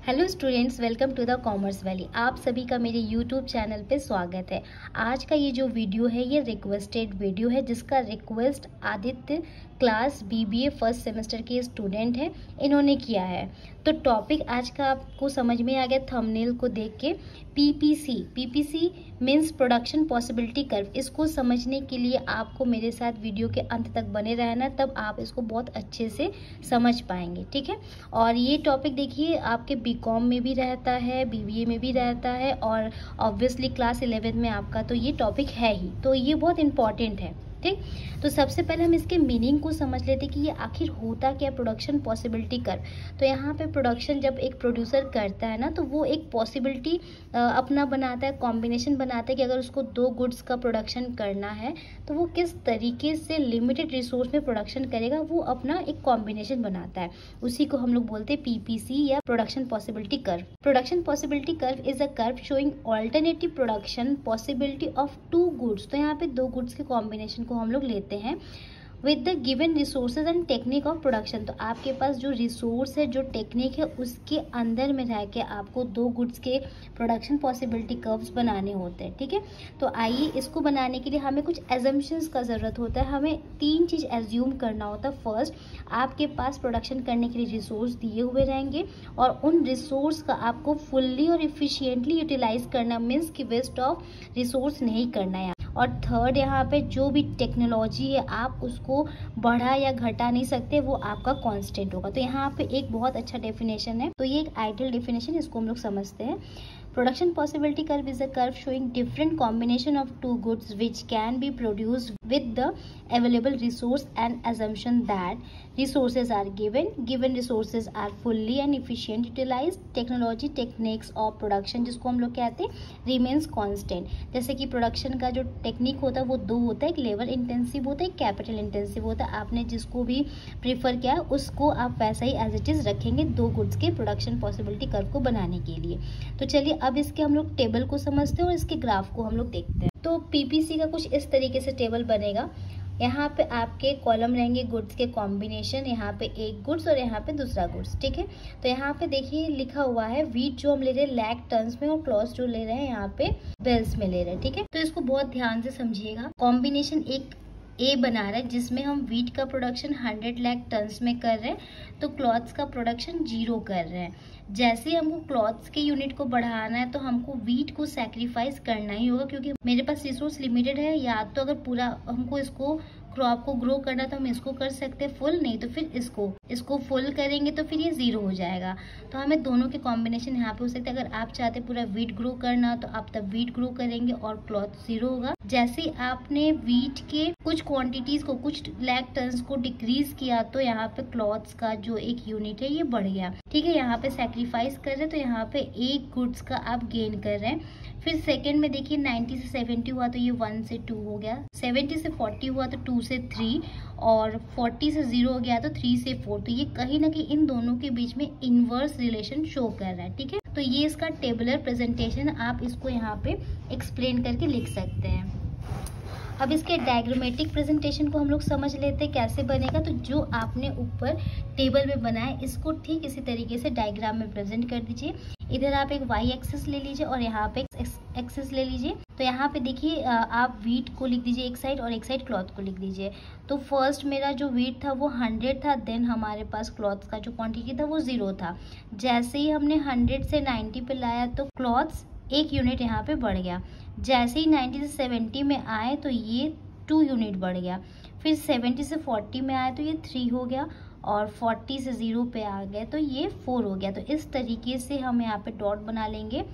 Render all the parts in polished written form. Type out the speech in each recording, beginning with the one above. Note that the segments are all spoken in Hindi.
Hello students, welcome to the commerce valley. आप सभी का मेरे यूट्यूब चैनल पे स्वागत है। आज का ये जो वीडियो है ये रिक्वेस्टेड वीडियो है, जिसका request Aditya class BBA first semester के स्टूडेंट हैं, इन्होंने किया है। तो टॉपिक आज का आपको समझ में आ गया थंबनेल को देख के। PPC means production possibility curve. इसको समझने के लिए आपको मेरे साथ वीडियो के अंत तक बने रहना, तब आप इसको बहुत अच्छे से समझ पाएंगे, ठीक है। और ये टॉपिक देखिए आपके बीकॉम में भी रहता है, बीबीए में भी रहता है, और ऑब्वियसली क्लास 11 में आपका तो ये टॉपिक है ही, तो ये बहुत इंपॉर्टेंट है, ठीक। तो सबसे पहले हम इसके मीनिंग को समझ लेते कि ये आखिर होता क्या प्रोडक्शन पॉसिबिलिटी कर्व। तो यहाँ पे प्रोडक्शन जब एक प्रोड्यूसर करता है ना, तो वो एक पॉसिबिलिटी अपना बनाता है, कॉम्बिनेशन बनाता है कि अगर उसको 2 गुड्स का प्रोडक्शन करना है तो वो किस तरीके से लिमिटेड रिसोर्स में प्रोडक्शन करेगा, वो अपना एक कॉम्बिनेशन बनाता है। उसी को हम लोग बोलते हैं पीपीसी या production possibility curve. Production possibility curve is a curve showing alternative production possibility of 2 goods. तो यहाँ पे 2 गुड्स के कॉम्बिनेशन को हम लोग लेते हैं with the given resources and technique of production. तो आपके पास जो रिसोर्स है, जो टेक्निक है, उसके अंदर में रह के आपको 2 गुड्स के प्रोडक्शन पॉसिबिलिटी कर्व्स बनाने होते हैं, ठीक है। तो आइए, इसको बनाने के लिए हमें कुछ एजम्पशंस का ज़रूरत होता है। हमें 3 चीज़ एज्यूम करना होता है। फर्स्ट, आपके पास प्रोडक्शन करने के लिए रिसोर्स दिए हुए रहेंगे और उन रिसोर्स का आपको फुल्ली और इफिशियंटली यूटिलाइज करना, मीन्स कि वेस्ट ऑफ रिसोर्स नहीं करना है। और थर्ड, यहाँ पे जो भी टेक्नोलॉजी है आप उसको बढ़ा या घटा नहीं सकते, वो आपका कांस्टेंट होगा। तो यहाँ पे एक बहुत अच्छा डेफिनेशन है, तो ये एक आइडियल डेफिनेशन, इसको हम लोग समझते हैं। Production possibility curve is a curve showing different combination of 2 goods which can be produced with the available resource and assumption that resources are given resources are fully and efficient utilized, technology techniques of production जिसको हम लोग कहते हैं remains constant। जैसे कि प्रोडक्शन का जो टेक्निक होता है वो 2 होता है, एक लेबर इंटेंसिव होता है, एक कैपिटल इंटेंसिव होता है। आपने जिसको भी प्रीफर किया उसको आप वैसा ही एज इट इज रखेंगे 2 गुड्स के प्रोडक्शन पॉसिबिलिटी कर्व को बनाने के लिए। तो चलिए अब इसके हम लोग टेबल को समझते हैं और इसके ग्राफ को हम लोग देखते हैं। तो पीपीसी का कुछ इस तरीके से टेबल बनेगा। यहाँ पे आपके कॉलम रहेंगे गुड्स के कॉम्बिनेशन, यहाँ पे एक गुड्स और यहाँ पे दूसरा गुड्स, ठीक है। तो यहाँ पे देखिए लिखा हुआ है वीट जो हम ले रहे हैं लैक टन्स में, और क्लॉथ जो ले रहे हैं यहाँ पे बेल्स में ले रहे हैं, ठीक है। तो इसको बहुत ध्यान से समझिएगा। कॉम्बिनेशन एक ए बना रहा है जिसमें हम वीट का प्रोडक्शन 100 लाख टन्स में कर रहे हैं, तो क्लॉथ्स का प्रोडक्शन 0 कर रहे हैं। जैसे ही हमको क्लॉथ्स के यूनिट को बढ़ाना है तो हमको वीट को सैक्रिफाइस करना ही होगा, क्योंकि मेरे पास रिसोर्स लिमिटेड है। या तो अगर पूरा हमको इसको क्रॉप को ग्रो करना तो हम इसको कर सकते हैं फुल, नहीं तो फिर इसको फुल करेंगे तो फिर ये 0 हो जाएगा। तो हमें दोनों के कॉम्बिनेशन यहाँ पे हो सकते हैं। अगर आप चाहते पूरा वीट ग्रो करना तो आप तब वीट ग्रो करेंगे और क्लॉथ 0 होगा। जैसे ही आपने वीट के कुछ क्वांटिटीज को, कुछ लैक टन्स को डिक्रीज किया तो यहाँ पे क्लॉथ्स का जो एक यूनिट है ये बढ़ गया, ठीक है। यहाँ पे सैक्रिफाइस कर रहे हैं तो यहाँ पे एक गुड्स का आप गेन कर रहे हैं। फिर सेकंड में देखिए 90 से 70 हुआ तो ये 1 से 2 हो गया, 70 से 40 हुआ तो 2 से 3, और 40 से 0 हो गया तो 3 से 4। तो ये कहीं ना कहीं इन दोनों के बीच में इनवर्स रिलेशन शो कर रहा है, ठीक है। तो ये इसका टेबुलर प्रेजेंटेशन, आप इसको यहाँ पे एक्सप्लेन करके लिख सकते हैं। अब इसके डायग्रामेटिक प्रेजेंटेशन को हम लोग समझ लेते हैं कैसे बनेगा। तो जो आपने ऊपर टेबल में बनाया इसको ठीक इसी तरीके से डायग्राम में प्रेजेंट कर दीजिए। इधर आप एक वाई एक्सिस ले लीजिए और यहाँ पे एक्सिस ले लीजिए। तो यहाँ पे देखिए आप वीट को लिख दीजिए एक साइड और एक साइड क्लॉथ को लिख दीजिए। तो फर्स्ट मेरा जो वीट था वो 100 था, देन हमारे पास क्लॉथ का जो क्वांटिटी था वो 0 था। जैसे ही हमने 100 से 90 पे लाया तो क्लॉथ्स एक यूनिट यहाँ पे बढ़ गया। जैसे ही 90 से 70 में आए तो ये 2 यूनिट बढ़ गया। फिर 70 से 40 में आए तो ये 3 हो गया, और 40 से 0 पे आ गए तो ये 4 हो गया। तो इस तरीके से हम यहाँ पे डॉट बना लेंगे।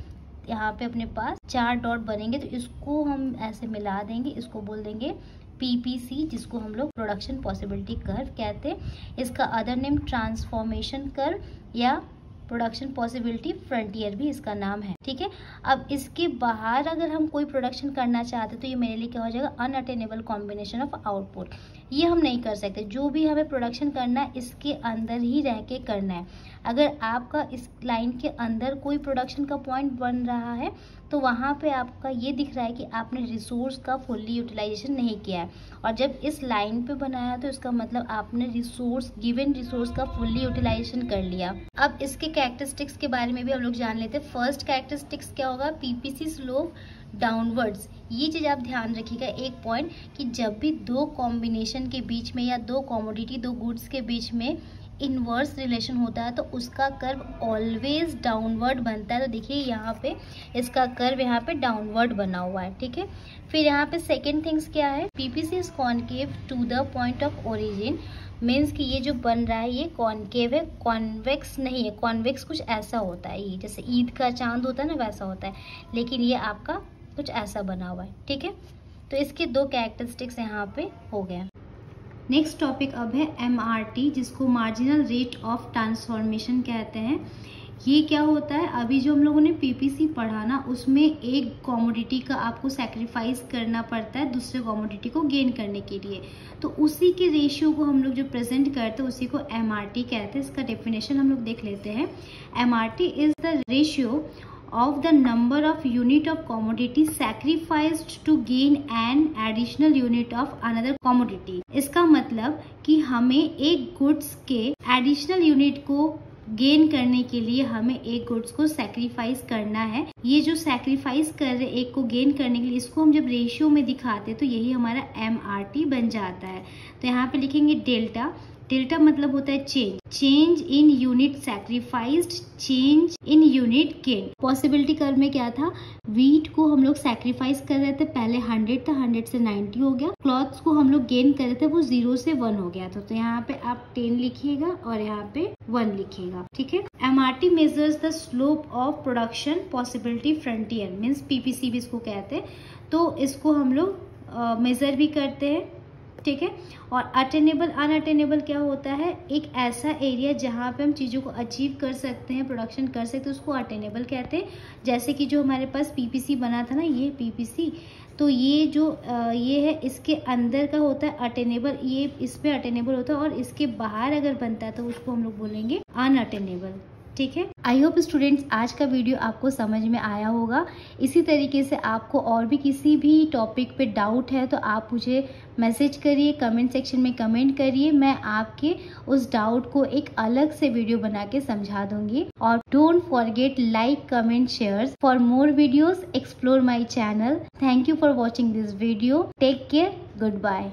यहाँ पे अपने पास 4 डॉट बनेंगे, तो इसको हम ऐसे मिला देंगे, इसको बोल देंगे पीपीसी, जिसको हम लोग प्रोडक्शन पॉसिबिलिटी कर्व कहते हैं। इसका अदर नेम ट्रांसफॉर्मेशन कर्व या प्रोडक्शन पॉसिबिलिटी फ्रंटियर भी इसका नाम है, ठीक है। अब इसके बाहर अगर हम कोई प्रोडक्शन करना चाहते तो ये मेरे लिए क्या हो जाएगा, अनअटेनेबल कॉम्बिनेशन ऑफ आउटपुट। ये हम नहीं कर सकते। जो भी हमें प्रोडक्शन करना है इसके अंदर ही रह के करना है। अगर आपका इस लाइन के अंदर कोई प्रोडक्शन का पॉइंट बन रहा है तो वहाँ पे आपका ये दिख रहा है कि आपने रिसोर्स का फुल्ली यूटिलाइजेशन नहीं किया है, और जब इस लाइन पे बनाया तो इसका मतलब आपने गिवन रिसोर्स का फुल्ली यूटिलाइजेशन कर लिया। अब इसके कैरेक्टरिस्टिक्स के बारे में भी हम लोग जान लेते हैं। फर्स्ट कैरेक्टरिस्टिक्स क्या होगा, पीपीसी स्लोप डाउनवर्ड्स। ये चीज आप ध्यान रखिएगा एक पॉइंट, कि जब भी दो कॉम्बिनेशन के बीच में या दो कॉमोडिटी, दो गुड्स के बीच में इनवर्स रिलेशन होता है तो उसका कर्व ऑलवेज डाउनवर्ड बनता है। तो देखिए यहाँ पे इसका कर्व यहाँ पे डाउनवर्ड बना हुआ है, ठीक है। फिर यहाँ पे सेकेंड थिंग्स क्या है, PPC is concave to the point of origin. Means कि ये जो बन रहा है ये कॉनकेव है, कॉन्वेक्स नहीं है। कॉन्वेक्स कुछ ऐसा होता है, ये जैसे ईद का चांद होता है ना वैसा होता है, लेकिन ये आपका कुछ ऐसा बना हुआ है, ठीक है। तो इसके दो कैरेक्टरिस्टिक्स यहाँ पे हो गए। नेक्स्ट टॉपिक अब है MRT, जिसको मार्जिनल रेट ऑफ ट्रांसफॉर्मेशन कहते हैं। ये क्या होता है, अभी जो हम लोगों ने पीपीसी पढ़ा ना, उसमें एक कमोडिटी का आपको सैक्रिफाइस करना पड़ता है दूसरे कमोडिटी को गेन करने के लिए, तो उसी के रेशियो को हम लोग जो प्रेजेंट करते हैं उसी को MRT कहते हैं। इसका डेफिनेशन हम लोग देख लेते हैं। MRT is the ratio of the number of unit of commodity sacrificed to gain an additional unit of another commodity। इसका मतलब कि हमें एक गुड्स के एडिशनल यूनिट को गेन करने के लिए हमें एक गुड्स को सैक्रिफाइस करना है। ये जो सैक्रिफाइस कर रहे एक को गेन करने के लिए, इसको हम जब रेशियो में दिखाते तो यही हमारा MRT बन जाता है। तो यहाँ पे लिखेंगे डेल्टा। डेल्टा मतलब होता है change in unit sacrificed, change in unit gain. Possibility curve में क्या था, वीट को हम लोग सैक्रिफाइस कर रहे थे, पहले 100 था, 100 से 90 हो गया। क्लॉथ्स को हम लोग गेन कर रहे थे, वो 0 से 1 हो गया था। तो यहाँ पे आप 10 लिखिएगा और यहाँ पे 1 लिखिएगा, ठीक है। MRT measures the slope of production possibility frontier, means PPC भी इसको कहते हैं। तो इसको हम लोग मेजर भी करते हैं, ठीक है। और अटेनेबल अनअटेनेबल क्या होता है, एक ऐसा एरिया जहाँ पे हम चीज़ों को अचीव कर सकते हैं, प्रोडक्शन कर सकते हैं, उसको अटेनेबल कहते हैं। जैसे कि जो हमारे पास पीपीसी बना था ना, ये पीपीसी, तो ये जो ये है इसके अंदर का होता है अटेनेबल, ये इसमें अटेनेबल होता है, और इसके बाहर अगर बनता है तो उसको हम लोग बोलेंगे अनअटेनेबल, ठीक है। आई होप स्टूडेंट्स आज का वीडियो आपको समझ में आया होगा। इसी तरीके से आपको और भी किसी भी टॉपिक पे डाउट है तो आप मुझे मैसेज करिए, कमेंट सेक्शन में कमेंट करिए, मैं आपके उस डाउट को एक अलग से वीडियो बना के समझा दूंगी। और don't forget like, comment, share for more videos, explore my channel. Thank you for watching this video. Take care, good bye.